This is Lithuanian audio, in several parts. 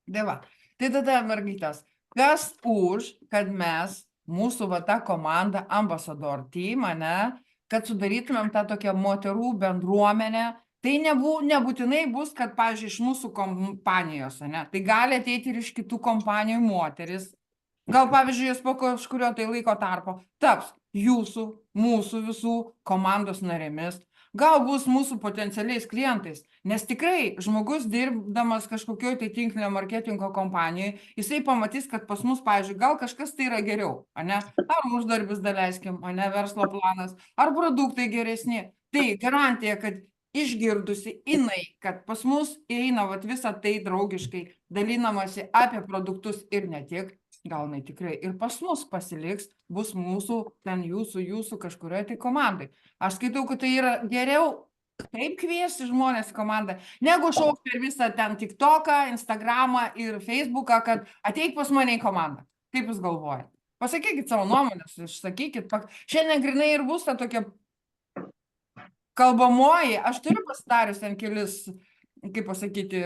Tai va, tai tada mergytės, kas už, kad mes, mūsų va ta komanda Ambassador Team, ane, kad sudarytumėm tą tokią moterų bendruomenę, tai nebūtinai bus, kad, pavyzdžiui, iš mūsų kompanijos, ane, tai gali ateiti ir iš kitų kompanijų moteris, gal, pavyzdžiui, jos po kažkurio tai laiko tarpo taps jūsų, mūsų visų komandos narėmis, gal bus mūsų potencialiais klientais, nes tikrai žmogus dirbdamas kažkokioj tai tinklinio marketingo kompanijoje, jisai pamatys, kad pas mus, pavyzdžiui, gal kažkas tai yra geriau, ane? Ar uždarbis daleiskim, ane, verslo planas, ar produktai geresni. Tai garantija, kad išgirdusi jinai, kad pas mus eina vat visą tai draugiškai, dalinamasi apie produktus ir ne tik, gal jinai tikrai ir pas mus pasiliks, bus mūsų, ten jūsų kažkurioje tai komandai. Aš skaitau, kad tai yra geriau taip kviesti žmonės į komandą, negu šauk per visą ten TikToką, Instagramą ir Facebooką, kad ateik pas mane į komandą. Kaip jūs galvojate? Pasakykit savo nuomonės, išsakykit. Šiandien grinai ir bus ta tokia kalbamoji. Aš turiu pasidarius ten kelis, kaip pasakyti,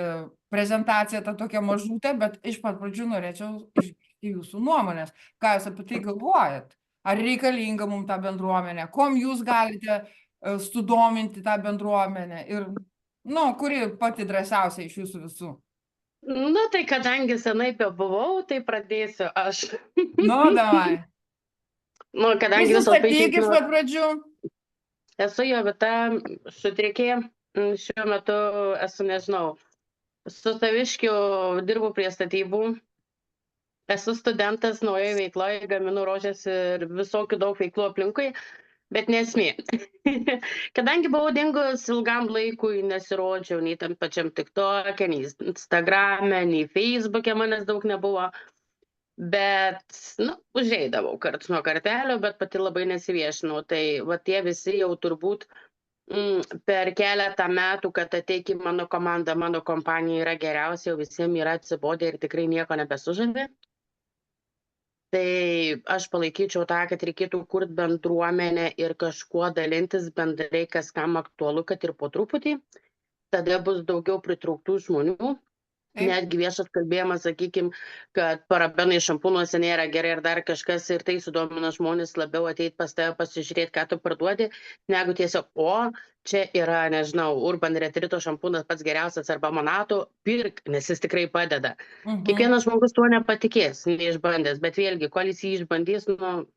prezentaciją tą tokią mažutę, bet iš pat pradžių norėčiau išgirsti jūsų nuomonės. Ką jūs apie tai galvojat? Ar reikalinga mums ta bendruomenė? Kom jūs galite sudominti tą bendruomenę? Ir, nu, kuri pati drąsiausia iš jūsų visų? Nu, tai kadangi senai buvau, tai pradėsiu aš. Nu, davai. Nu, kadangi prisistatyk iš pat pradžių. Esu Jovita Sutrikė, šiuo metu esu, nežinau, su Saviškiu dirbu prie statybų, esu studentas naujoje veikloje, gaminu rožės ir visokių daug veiklų aplinkui, bet nesmė. Kadangi buvau dingus ilgam laikui, nesirodžiau nei tam pačiam TikTok'e, nei Instagram'e, nei Facebook'e manęs daug nebuvo. Bet, nu, užeidavau karts nuo kartelio, bet pati labai nesiviešinau. Tai va tie visi jau turbūt per keletą metų, kad ateik į mano komandą, mano kompanija yra geriausia, jau visiems yra atsibodę ir tikrai nieko nebesužavė. Tai aš palaikyčiau tą, kad reikėtų kurti bendruomenę ir kažkuo dalintis bendrai, kas kam aktualu, kad ir po truputį. Tada bus daugiau pritrauktų žmonių. Netgi viešas kalbėjimas, sakykime, kad parabenai šampūnuose nėra gerai ir dar kažkas ir tai sudomina žmonės labiau ateiti pas tave pasižiūrėti, ką tu parduodi, negu tiesiog, čia yra, nežinau, Urban Retrito šampūnas pats geriausias arba Monato, pirk, nes jis tikrai padeda. Kiekvienas žmogus tuo nepatikės, neišbandęs, bet vėlgi, kol jis jį išbandys, nu,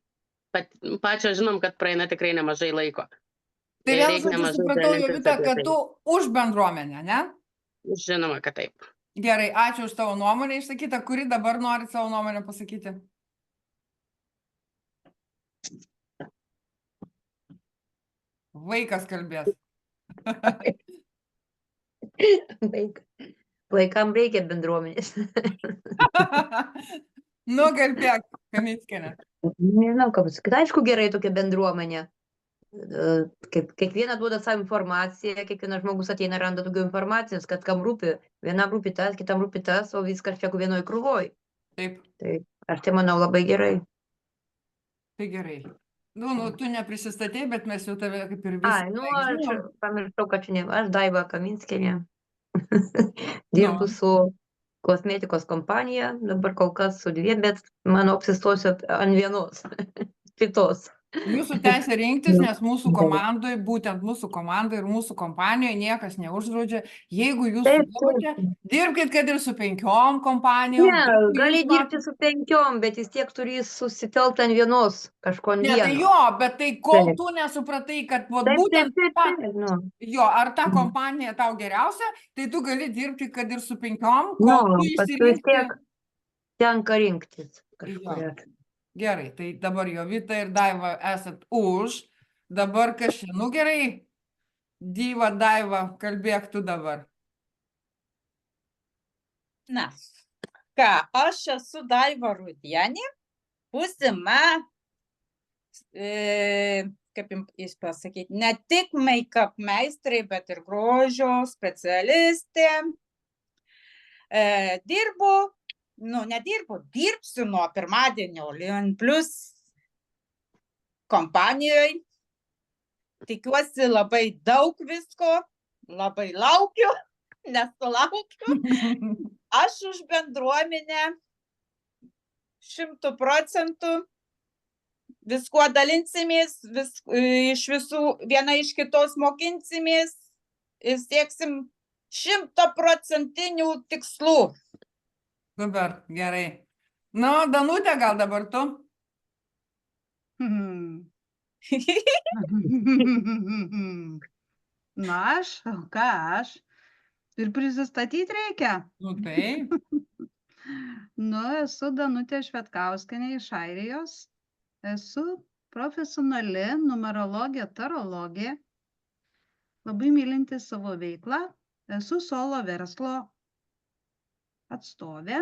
pačio žinom, kad praeina tikrai nemažai laiko. Tai vėl, žodžiu, supratau, Jovita, kad tu už bendruomenę, ne? Žinoma, kad taip. Gerai, ačiū už tavo nuomonę išsakytą. Kuri dabar nori savo nuomonę pasakyti? Vaikas kalbės. Vaikam reikia bendruomenės. Nu, kalbėk, Kaminskienė. Nežinau, ką pasakyti. Aišku, gerai tokia bendruomenė. Kiekviena duoda savo informaciją, kiekvienas žmogus ateina randa daugiau informacijos, kad kam rūpi. Vienam rūpi tas, kitam rūpi tas, o viskas čia vienoj krūvoj. Taip. Tai aš tai manau labai gerai. Tai gerai. Nu, tu neprisistatei, bet mes jau tave kaip ir visi. Aš pamiršau, kad čia ne. Aš Daiva Kaminskienė. Dirbu su kosmetikos kompanija, dabar kol kas su dviem, bet manau apsistosiu ant vienos, kitos. Jūsų teisė rinktis, nes mūsų komandai, būtent mūsų komandai ir mūsų kompanijoje niekas neuždraudžia. Jeigu jūs sugalvote, dirbkite, kad ir su 5 kompanijom. Ne, gali dirbti su 5, bet vis tiek turi susitelkti ant vienos, kažko ant vieno. Ne, tai jo, bet tai kol tu nesupratai, kad būtent jo, ar ta kompanija tau geriausia, tai tu gali dirbti, kad ir su 5, kol tu išsirinkti. Tenka rinktis kažkuria. Gerai, tai dabar Jovita ir Daiva esat už. Dabar kas čia? Nu gerai, Diva, Daiva, kalbėk tu dabar. Na, ką, aš esu Daiva Rudienė, būsima, kaip jums pasakyti, ne tik make-up meistrė, bet ir grožio specialistė. Dirbsiu nuo pirmadienio Lion Plus kompanijoje. Tikiuosi labai daug visko, labai laukiu, nesulaukiu. aš už bendruomenę 100%. Viskuo dalinsimės, iš visų viena iš kitos mokinsimės ir sieksim 100% tikslų. Super, gerai. Nu, Danutė, gal dabar tu? Na, ką aš? Ir prisistatyti reikia. Nu, tai. Nu, esu Danutė Švetkauskienė iš Airijos. Esu profesionali numerologė, tarologė. Labai mylinti savo veiklą. Esu solo verslo atstovė.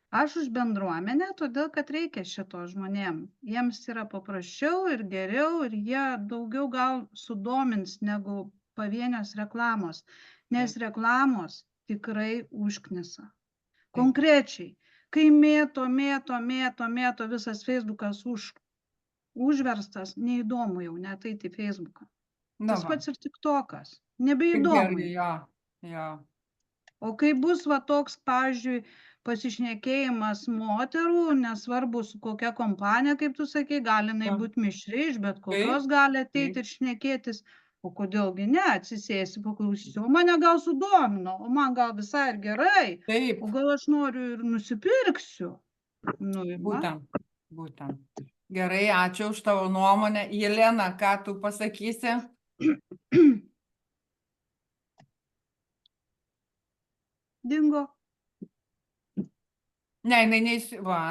Aš už bendruomenę, todėl kad reikia šito žmonėm. Jiems yra paprasčiau ir geriau ir jie daugiau gal sudomins negu pavienios reklamos. Nes reklamos tikrai užknisa. Konkrečiai, kai mėto visas Facebookas užverstas, neįdomu jau net eiti į Facebooką. Tas pats ir TikTokas. Nebeįdomu. Gerai, jo. O kai bus va toks, pavyzdžiui, pasišnekėjimas moterų, nesvarbu su kokia kompanija, kaip tu sakei, gali jinai būti mišri, iš bet kokios gali ateiti ir šnekėtis. O kodėlgi ne, atsisėsi, paklausysiu, o mane gal sudomino, o man gal visai ir gerai, Taip, o gal aš noriu ir nusipirksiu. Nu, būtent. Gerai, ačiū už tavo nuomonę. Jelena, ką tu pasakysi? Dingo. Ne, va.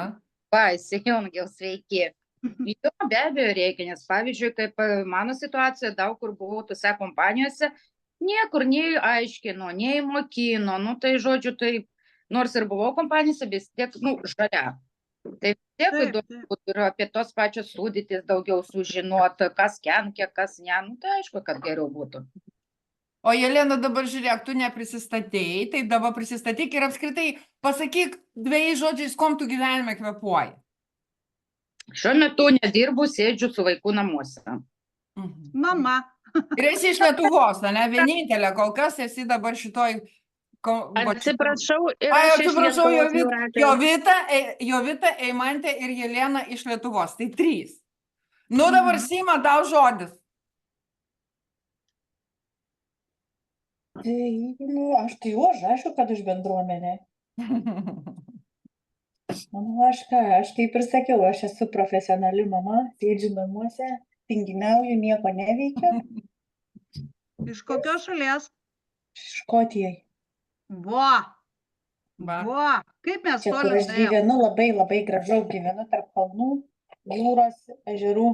Va, įsijungiau, sveiki. Jo, be abejo reikia, nes pavyzdžiui, kaip mano situacija, daug kur buvau tose kompanijose, niekur nei aiškino, nei mokino, nu tai žodžiu, tai nors ir buvau kompanijose, vis tiek, žalia. Tai tiek įdomu ir apie tos pačios sudėtis daugiau sužinoti, kas kenkia, kas ne, nu tai aišku, kad geriau būtų. O Jelena, dabar žiūrėk, tu neprisistatėjai, tai dabar prisistatyk ir apskritai pasakyk 2 žodžiais, kom tu gyvenime kvėpuoji. Šiuo metu nedirbu, sėdžiu su vaiku namuose. Mama. Ir esi iš Lietuvos, ne? Vienintelė, kol kas esi dabar šitoj... Atsiprašau, ir aš iš Lietuvos. Jovita, Eimantė ir Jelena iš Lietuvos. Tai 3. Nu dabar Sima, tau žodis. Aš tai aišku, kad už bendruomenę. Aš kaip ir sakiau, aš esu profesionali mama, sėdžiu namuose, tinginiauju, nieko neveikiu. Iš kokios šalies? Škotijai. Va. Kaip mes čia, kur aš gyvenu, labai gražau, gyvenu tarp kalnų, jūros, ežerų.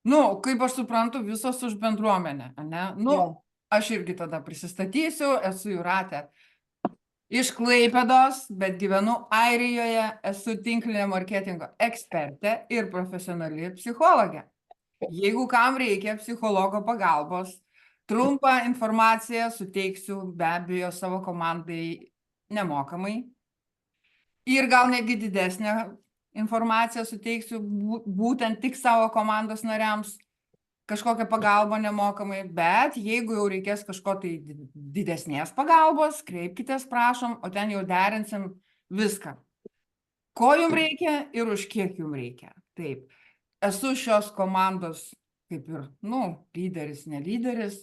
Nu, kaip aš suprantu, visos už bendruomenę, ne? Nu, aš irgi tada prisistatysiu, esu Jūratė. Iš Klaipėdos, bet gyvenu Airijoje, esu tinklinio marketingo ekspertė ir profesionali psichologė. Jeigu kam reikia psichologo pagalbos, trumpą informaciją suteiksiu be abejo savo komandai nemokamai. Ir gal netgi didesnę informaciją suteiksiu būtent tik savo komandos nariams, kažkokią pagalbą nemokamai, bet jeigu jau reikės kažko tai didesnės pagalbos, kreipkitės, prašom, o ten jau derinsim viską. Ko jums reikia ir už kiek jums reikia. Taip, esu šios komandos kaip ir, lyderis, ne lyderis,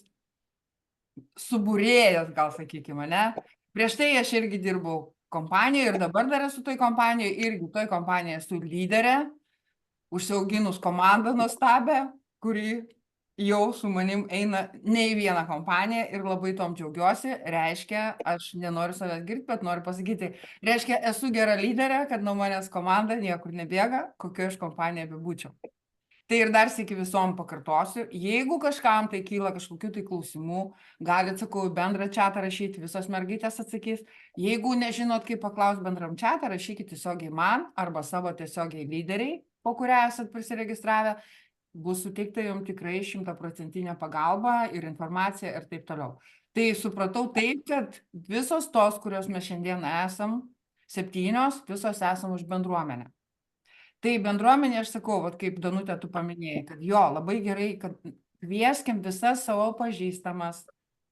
subūrėjas, gal sakykime, ne? Prieš tai aš irgi dirbau kompanijoje ir dabar dar esu toj kompanijoje, irgi toj kompanijoje esu lyderė, užsiauginus komandą nuostabę, kuri jau su manim eina ne į vieną kompaniją ir labai tom džiaugiuosi. Reiškia, aš nenoriu savęs girti, bet noriu pasakyti, reiškia, esu gera lyderė, kad nuo manęs komanda niekur nebėga, kokioje aš kompanijoje bebūčiau. Tai ir dar sykį visom pakartosiu, jeigu kažkam tai kyla kažkokių tai klausimų, galite, sakau, bendrą chatą rašyti, visos mergaitės atsakys. Jeigu nežinot, kaip paklausti bendram chatą, rašykite tiesiogiai man arba savo tiesiogiai lyderiai, po kurią esat prisiregistravę. Bus suteikta jums tikrai 100% pagalba ir informacija ir taip toliau. Tai supratau taip, kad visos tos, kurios mes šiandien esam, 7, visos esam už bendruomenę. Tai bendruomenė, aš sakau, kaip Danutė tu paminėjai, kad jo, labai gerai, kad kvieskim visas savo pažįstamas,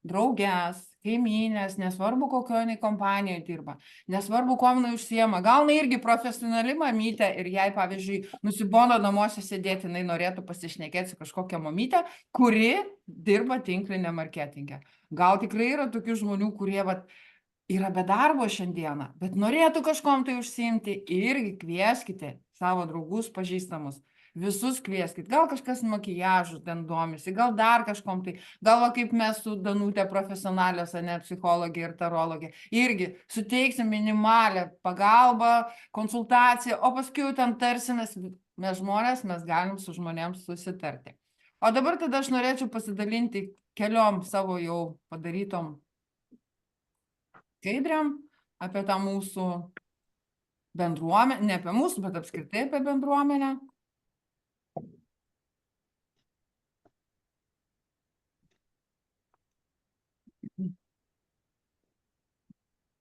drauges, kaimynės, nesvarbu kokio jinai kompanijoje dirba, nesvarbu, kuo jinai užsiema, gal jinai irgi profesionali mamytė ir jai, pavyzdžiui, nusibodo namuose sėdėti, jinai norėtų pasišnekėti su kažkokia mamytė, kuri dirba tinklinė marketinge. Gal tikrai yra tokių žmonių, kurie yra be darbo šiandieną, bet norėtų kažkom tai užsiimti, irgi kvieskite savo draugus, pažįstamus. Visus kvieskit, gal kažkas makijažu ten domisi, gal dar kažkom tai, gal kaip mes su Danute profesionalios, ne psichologė ir tarologė, irgi suteiksim minimalę pagalbą, konsultaciją, o paskui ten tarsimės, mes žmonės, mes galim su žmonėms susitarti. O dabar tada aš norėčiau pasidalinti keliom savo jau padarytom skaidriam apie tą mūsų bendruomenę, ne apie mūsų, bet apskritai apie bendruomenę.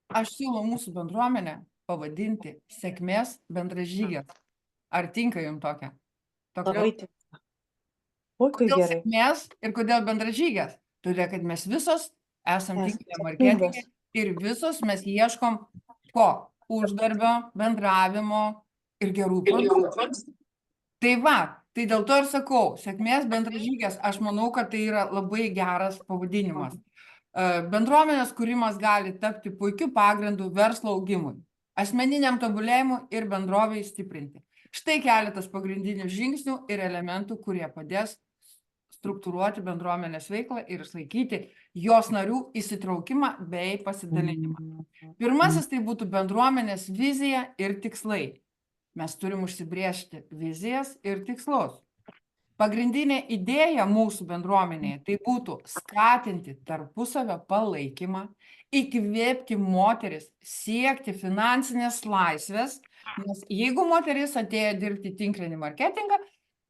Aš siūlau mūsų bendruomenę pavadinti sėkmės bendražygės. Ar tinka jums tokia? Labai tinka. Oi, kaip Kodėl gerai. sėkmės ir kodėl bendražygės? Todėl, kad mes visos esam tinklinė marketinge ir visos mes ieškom ko? Uždarbio, bendravimo ir gerų produktų. Tai va, tai dėl to ir sakau, sėkmės bendražygės, aš manau, kad tai yra labai geras pavadinimas. Bendruomenės kūrimas gali tapti puikiu pagrindu verslo augimui, asmeniniam tobulėjimui ir bendrovei stiprinti. Štai keletas pagrindinių žingsnių ir elementų, kurie padės struktūruoti bendruomenės veiklą ir išlaikyti jos narių įsitraukimą bei pasidalinimą. Pirmasis tai būtų bendruomenės vizija ir tikslai. Mes turim užsibriežti vizijas ir tikslus. Pagrindinė idėja mūsų bendruomenėje tai būtų skatinti tarpusavio palaikymą, įkvėpti moteris siekti finansinės laisvės, nes jeigu moteris atėjo dirbti tinklinį marketingą,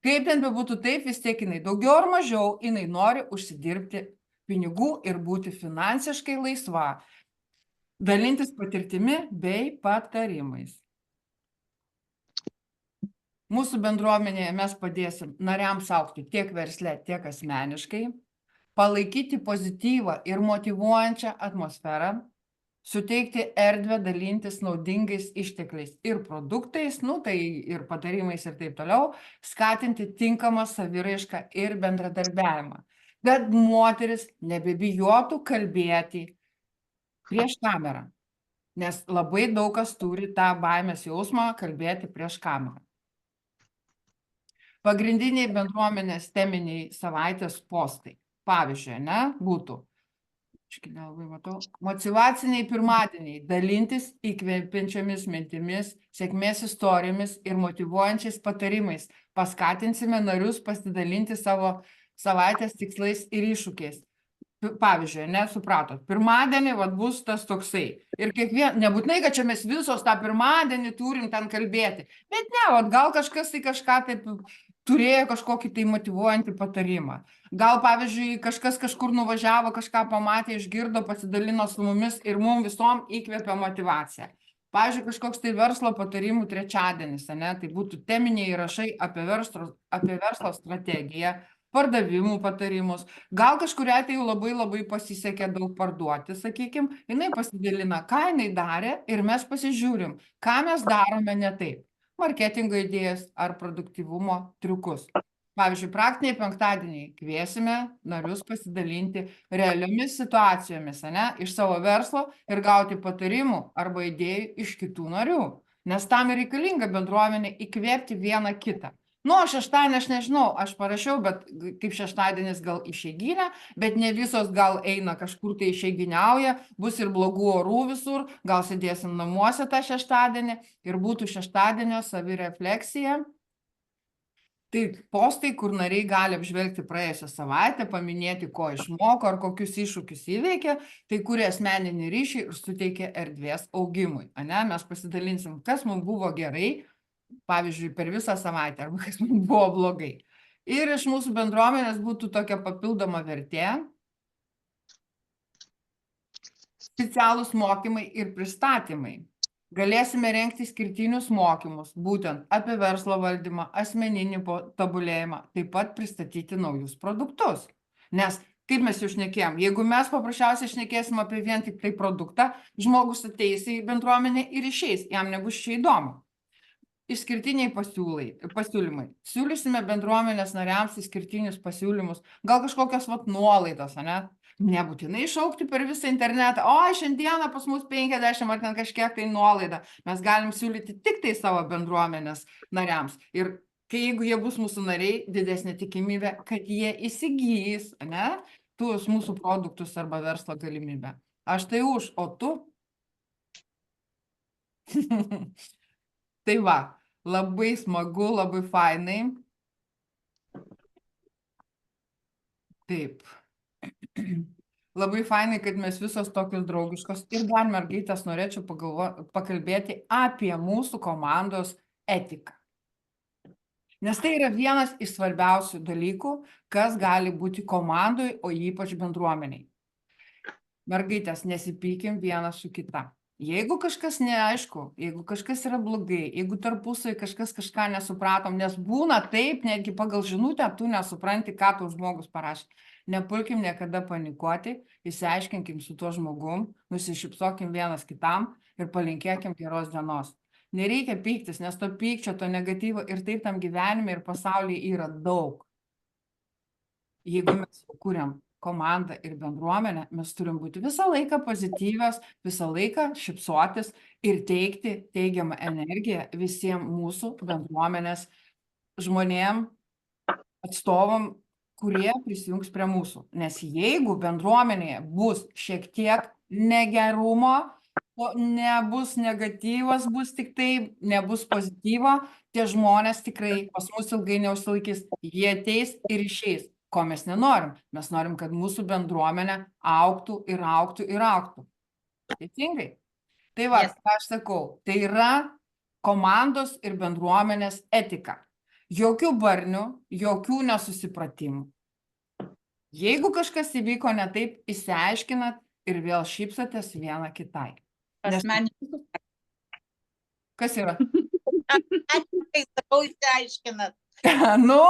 kaip ten bebūtų taip, vis tiek jinai daugiau ar mažiau, jinai nori užsidirbti pinigų ir būti finansiškai laisva, dalintis patirtimi bei patarimais. Mūsų bendruomenėje mes padėsim nariams augti tiek versle, tiek asmeniškai, palaikyti pozityvą ir motyvuojančią atmosferą, suteikti erdvę dalintis naudingais ištekliais ir produktais, tai ir patarimais ir taip toliau, skatinti tinkamą saviraišką ir bendradarbiavimą, kad moteris nebebijotų kalbėti prieš kamerą, nes labai daug kas turi tą baimės jausmą kalbėti prieš kamerą. Pagrindiniai bendruomenės teminiai savaitės postai. Pavyzdžiui, būtų motyvaciniai pirmadieniai, dalintis įkvepiančiomis mintimis, sėkmės istorijomis ir motyvuojančiais patarimais. Paskatinsime narius pasidalinti savo savaitės tikslais ir iššūkiais. Pavyzdžiui, supratot, pirmadienį bus tas toksai. Ir nebūtinai, kad čia mes visos tą pirmadienį turim ten kalbėti. Bet gal kažkas tai kažką taip turėjo kažkokį tai motyvuojantį patarimą. Gal, pavyzdžiui, kažkas kažkur nuvažiavo, kažką pamatė, išgirdo, pasidalino su mumis ir mums visom įkvėpė motyvaciją. Pavyzdžiui, kažkoks tai verslo patarimų trečiadienis, tai būtų teminiai įrašai apie verslo strategiją, pardavimų patarimus. Gal kažkuria tai jau labai pasisekė daug parduoti, sakykim, jinai pasidalina, ką jinai darė ir mes pasižiūrim, ką mes darome ne taip. Marketingo idėjas ar produktyvumo triukus. Pavyzdžiui, praktiniai penktadieniai kviesime narius pasidalinti realiomis situacijomis, iš savo verslo ir gauti patarimų arba idėjų iš kitų narių. Nes tam ir reikalinga bendruomenė įkvėpti vieną kitą. Šeštadienį aš nežinau, aš parašiau, bet kaip šeštadienis gal išeiginė, bet ne visos gal eina kažkur tai išeiginiauja, bus ir blogų orų visur, gal sėdėsim namuose tą šeštadienį ir būtų šeštadienio savirefleksija. Tai postai, kur nariai gali apžvelgti praėjusią savaitę, paminėti, ko išmoko ar kokius iššūkius įveikė, tai kuria asmeninį ryšį ir suteikia erdvės augimui. Mes pasidalinsim, kas mums buvo gerai, pavyzdžiui, per visą savaitę, arba kas mums buvo blogai. Ir iš mūsų bendruomenės būtų tokia papildoma vertė, specialūs mokymai ir pristatymai. Galėsime rengti skirtinius mokymus, būtent apie verslo valdymą, asmeninį tobulėjimą, taip pat pristatyti naujus produktus. Nes Kaip mes jau šnekėjom, jeigu mes paprasčiausiai šnekėsim apie vien tik tai produktą, žmogus ateis į bendruomenę ir išeis, jam nebus čia įdomu. Išskirtiniai pasiūlymai. Siūlysime bendruomenės nariams išskirtinius pasiūlymus, gal kažkokios nuolaidos, ane? Nebūtinai šaukti per visą internetą, o šiandieną pas mus 50 ar ten kažkiek tai nuolaida. Mes galim siūlyti tik tai savo bendruomenės nariams. Ir jeigu jie bus mūsų nariai, didesnė tikimybė, kad jie įsigys, ane, tuos mūsų produktus arba verslo galimybę. Aš tai už, o tu? Tai va, labai smagu, labai fainai. Taip. Labai fainai, kad mes visos tokios draugiškos. Ir dar, mergaitės, norėčiau pakalbėti apie mūsų komandos etiką. Nes tai yra vienas iš svarbiausių dalykų, kas gali būti komandoj, o ypač bendruomeniai. Mergaitės, nesipykim vieną su kita. Jeigu kažkas neaišku, jeigu kažkas yra blogai, jeigu tarpusai kažkas kažką nesupratom, nes būna taip, netgi pagal žinutę tu nesupranti, ką tau žmogus parašė. Nepulkim niekada panikuoti, išsiaiškinkim su tuo žmogum, nusišypsokim vienas kitam ir palinkėkim geros dienos. Nereikia pyktis, nes to pykčio, to negatyvo ir taip tam gyvenime ir pasaulyje yra daug. Jeigu mes kuriam komandą ir bendruomenę, mes turim būti visą laiką pozityvios, visą laiką šypsotis ir teikti teigiamą energiją visiems mūsų bendruomenės žmonėm, atstovam, kurie prisijungs prie mūsų. Nes jeigu bendruomenėje bus šiek tiek negerumo, nebus negatyvas, bus tik tai, nebus pozityvo, tie žmonės tikrai pas mus ilgai neužsilaikys, jie ateis ir išeis. Ko mes nenorim? Mes norim, kad mūsų bendruomenė augtų ir augtų ir augtų. Teisingai? Tai va, ką aš sakau, tai yra komandos ir bendruomenės etika. Jokių barnių, jokių nesusipratimų. Jeigu kažkas įvyko ne taip, išsiaiškinat ir vėl šypsotės viena kitai. Kas yra? Tai sakau, išsiaiškinat. Nu,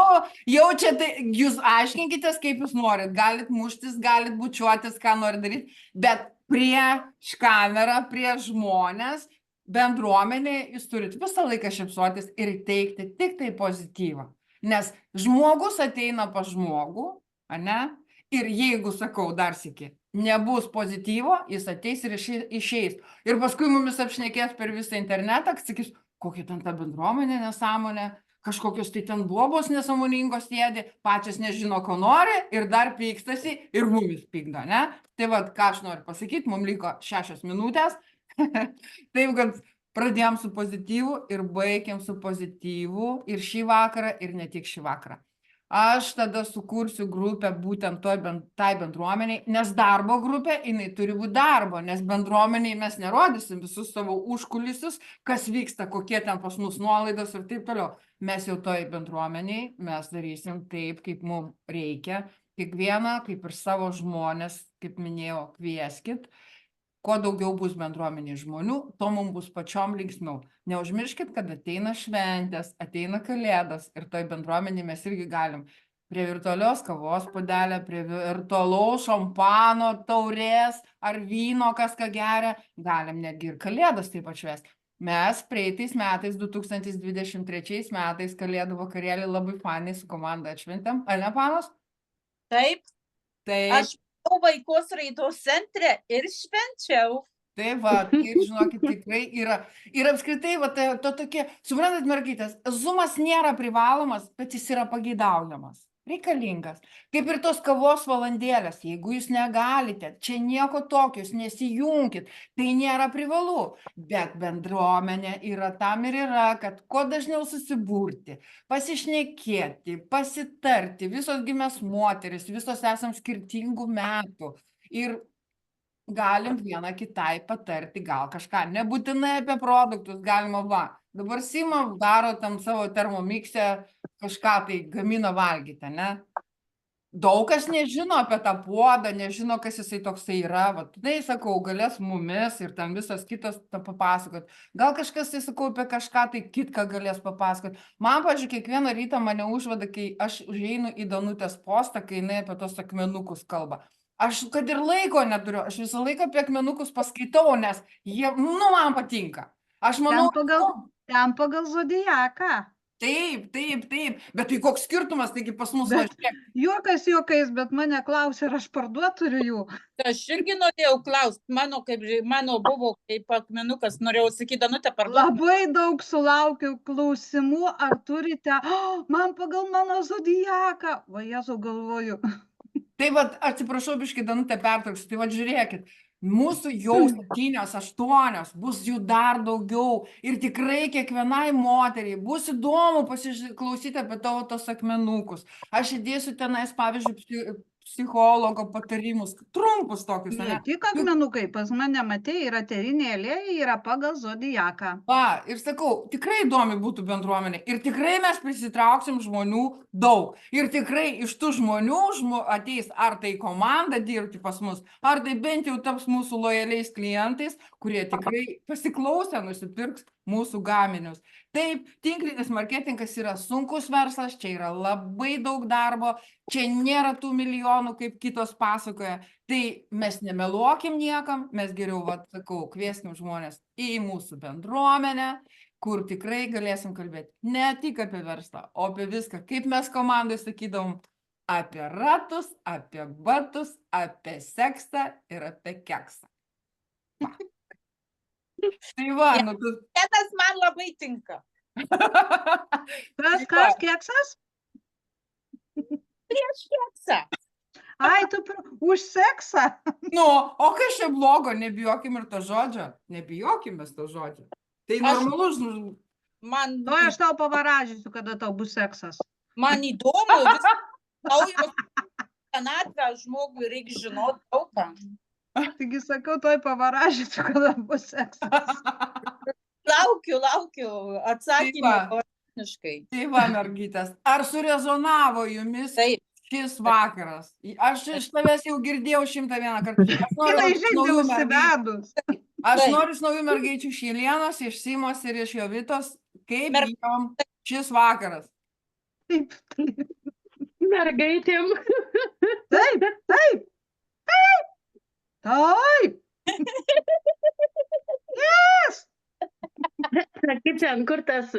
jau čia tai, jūs aiškinkitės, kaip jūs norit. Galit muštis, galit bučiuotis, ką norit daryti, bet prieš kamerą, prieš žmonės, bendruomenė, jūs turit visą laiką šypsotis ir teikti tik tai pozityvą. Nes žmogus ateina pas žmogų, ane? Ir jeigu, sakau, dar sykį, nebus pozityvo, jis ateis ir išeis. Ir paskui mumis apšnekės per visą internetą, sakys, kokia ten ta bendruomenė nesąmonė, kažkokios tai ten bobos nesąmoningos sėdi, pačias nežino, ko nori ir dar pykstasi ir mumis pykdo, ne? Tai va, ką aš noriu pasakyti, mums liko 6 minutės, taip kad pradėjom su pozityvu ir baigėm su pozityvu ir šį vakarą ir ne tik šį vakarą. Aš tada sukursiu grupę būtent tai bendruomeniai, nes darbo grupė, jinai turi būti darbo, nes bendruomeniai mes nerodysim visus savo užkulisius, kas vyksta, kokie ten pas mus nuolaidos ir taip toliau. Mes jau toj bendruomeniai, mes darysim taip, kaip mums reikia. Kiekvieną, kaip ir savo žmonės, kaip minėjau, kvieskit. Kuo daugiau bus bendruomeniai žmonių, to mums bus pačiom linksmiau. Neužmirškit, kad ateina šventės, ateina kalėdos ir toj bendruomenėje mes irgi galim prie virtualios kavos puodelio, prie virtualaus šampano taurės ar vyno, kas ką geria, galim netgi ir kalėdas taip atšvęsti. Mes praeitais metais, 2023 metais, kalėdų vakarėlį labai fainai su komanda atšventėm. Ar ne, panos? Taip. Taip. Aš vaikos raidos centre ir švenčiau. Tai va, ir žinokit, tikrai yra. Ir apskritai, va, to tokie, suprantat, mergaitės, Zoomas nėra privalomas, bet jis yra pageidaujamas, reikalingas. Kaip ir tos kavos valandėlės, jeigu jūs negalite, čia nieko tokio, jūs nesijungkit, tai nėra privalu. Bet bendruomenė yra tam ir yra, kad kuo dažniau susiburti, pasišnekėti, pasitarti, visos gimės moteris, visos esam skirtingų metų. Ir galim vieną kitai patarti gal kažką, nebūtinai apie produktus, galima va. Dabar Sima daro tam savo termomikse kažką tai gamina valgyti, ne? daug kas nežino apie tą puodą, nežino, kas jisai toksai yra. Vat, tai, sakau, galės mumis ir ten visas kitas tą papasakot. Gal kažkas, tai sakau, apie kažką tai kitką galės papasakot. Man, pavyzdžiui, kiekvieną rytą mane užveda, kai aš užeinu į Danutės postą, kai jinai apie tos akmenukus kalba. Aš, kad ir laiko neturiu, aš visą laiką apie akmenukus paskaitau, nes jie, man patinka. Aš manau, Ten pagal zodiaką. taip, bet tai koks skirtumas, taigi pas mus Bet- važiuoja. Juokas juokais, bet mane klausia, ar aš parduot turiu jų. Aš irgi norėjau klausti, mano buvo kaip akmenukas, norėjau sakyti, Danutė, parduok. Labai daug sulaukiu klausimų, ar turite, man pagal mano zodiaką. Va, Jėzau, galvoju. Tai vat, atsiprašau, biškai Danutė pertrauksiu, tai vat žiūrėkit, mūsų jau 7-8, bus jų dar daugiau ir tikrai kiekvienai moteriai bus įdomu pasiklausyti apie tavo tos akmenukus. Aš įdėsiu tenais, pavyzdžiui, psichologo patarimus, trumpus tokius, Ne ne? tik akmenukai, pas mane matei, yra eteriniai aliejai, yra pagal zodiaką. Va, ir sakau, tikrai įdomi būtų bendruomenė ir tikrai mes prisitrauksim žmonių daug. Ir tikrai iš tų žmonių ateis ar tai komanda dirbti pas mus, ar tai bent jau taps mūsų lojaliais klientais, kurie tikrai pasiklausę nusipirks mūsų gaminius. Taip, tinklinis marketingas yra sunkus verslas, čia yra labai daug darbo, čia nėra tų milijonų, kaip kitos pasakoja. Tai mes nemeluokim niekam, mes geriau, sakau, kvieskim žmonės į mūsų bendruomenę, kur tikrai galėsim kalbėti ne tik apie verslą, o apie viską, kaip mes komandai sakydavom, apie ratus, apie batus, apie seksą ir apie keksą. Va. Tai va, Tetas man labai tinka. Kas, keksas? Keksą. Ai, tu už seksą. O kas čia blogo, nebijokim ir to žodžio, nebijokim mes to žodžio. Tai normalus, Man, Nu, aš tau pavaražysiu, kada tau bus seksas. man įdomu, naujos senatvę žmogui reikia žinoti daug ką. Taigi sakau, toj pavaražysiu, kada bus seksas. Laukiu atsakymą. Tai va, mergytės, ar surezonavo jumis Taip. šis vakaras? Aš iš tavęs jau girdėjau 101 kartą. Aš noriu iš naujų mergaičių iš Jelienos, iš Simos ir iš Jovitos, kaip jom šis vakaras. Taip. Mergaitėm. Taip. Sakyčian, kur tas,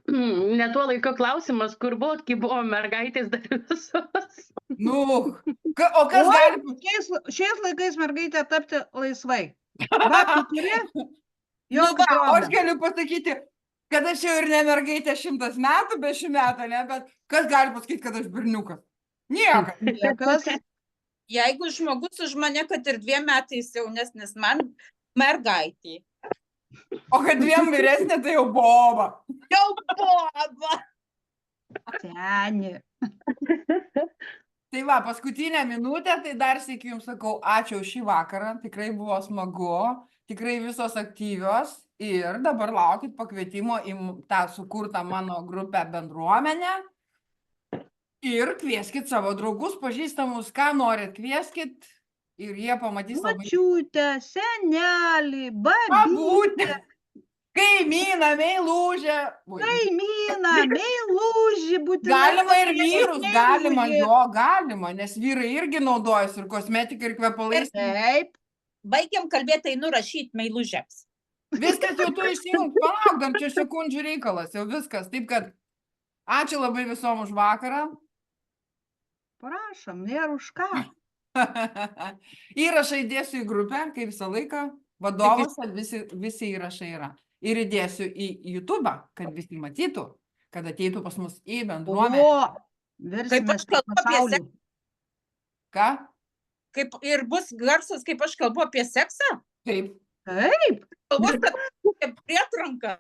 ne tuo laiko klausimas, kur buvo, kai buvo mergaitės dar visos. O kas gali... Šiais laikais mergaitė tapti laisvai. Va, tu turi? O aš galiu pasakyti, kad aš jau ir ne mergaitė 100 metų, be 100 metų, ne, bet kas gali pasakyti, kad aš berniukas? Niekas. Jeigu žmogus už mane, kad ir 2 metais jaunesnis, man mergaitė. O kad 2 vyresnė, tai jau boba. Jau boba. Seni. Tai va, paskutinę minutę, tai dar sėkiu jums sakau, ačiū už šį vakarą, tikrai buvo smagu, tikrai visos aktyvios ir dabar laukit pakvietimo į tą sukurtą mano grupę bendruomenę ir kvieskit savo draugus, pažįstamus, ką norit, kvieskit ir jie pamatys labai... Mačiutę, senelį, Babutę, kaimyną, meilužę. Kaimyną, meilužį, būtinai. Galima ir vyrus, galima, nes vyrai irgi naudojasi ir kosmetikai, ir kvepalais. Taip. Baigiam kalbėti, einu rašyti meilužėms. Viskas jau tu išsijung, palauk, dar čia sekundžių reikalas, jau viskas. Taip kad ačiū labai visom už vakarą. Prašom, nėra už ką. Įrašą įdėsiu į grupę, kaip visą laiką, vadovose visi įrašai yra. Ir įdėsiu į YouTube, kad visi matytų, kad ateitų pas mus į bendruomenę. Kaip aš kalbu apie seksą. Ką? Ir bus garsas, kaip aš kalbu apie seksą? Taip. Taip. Kalbu apie prietranką.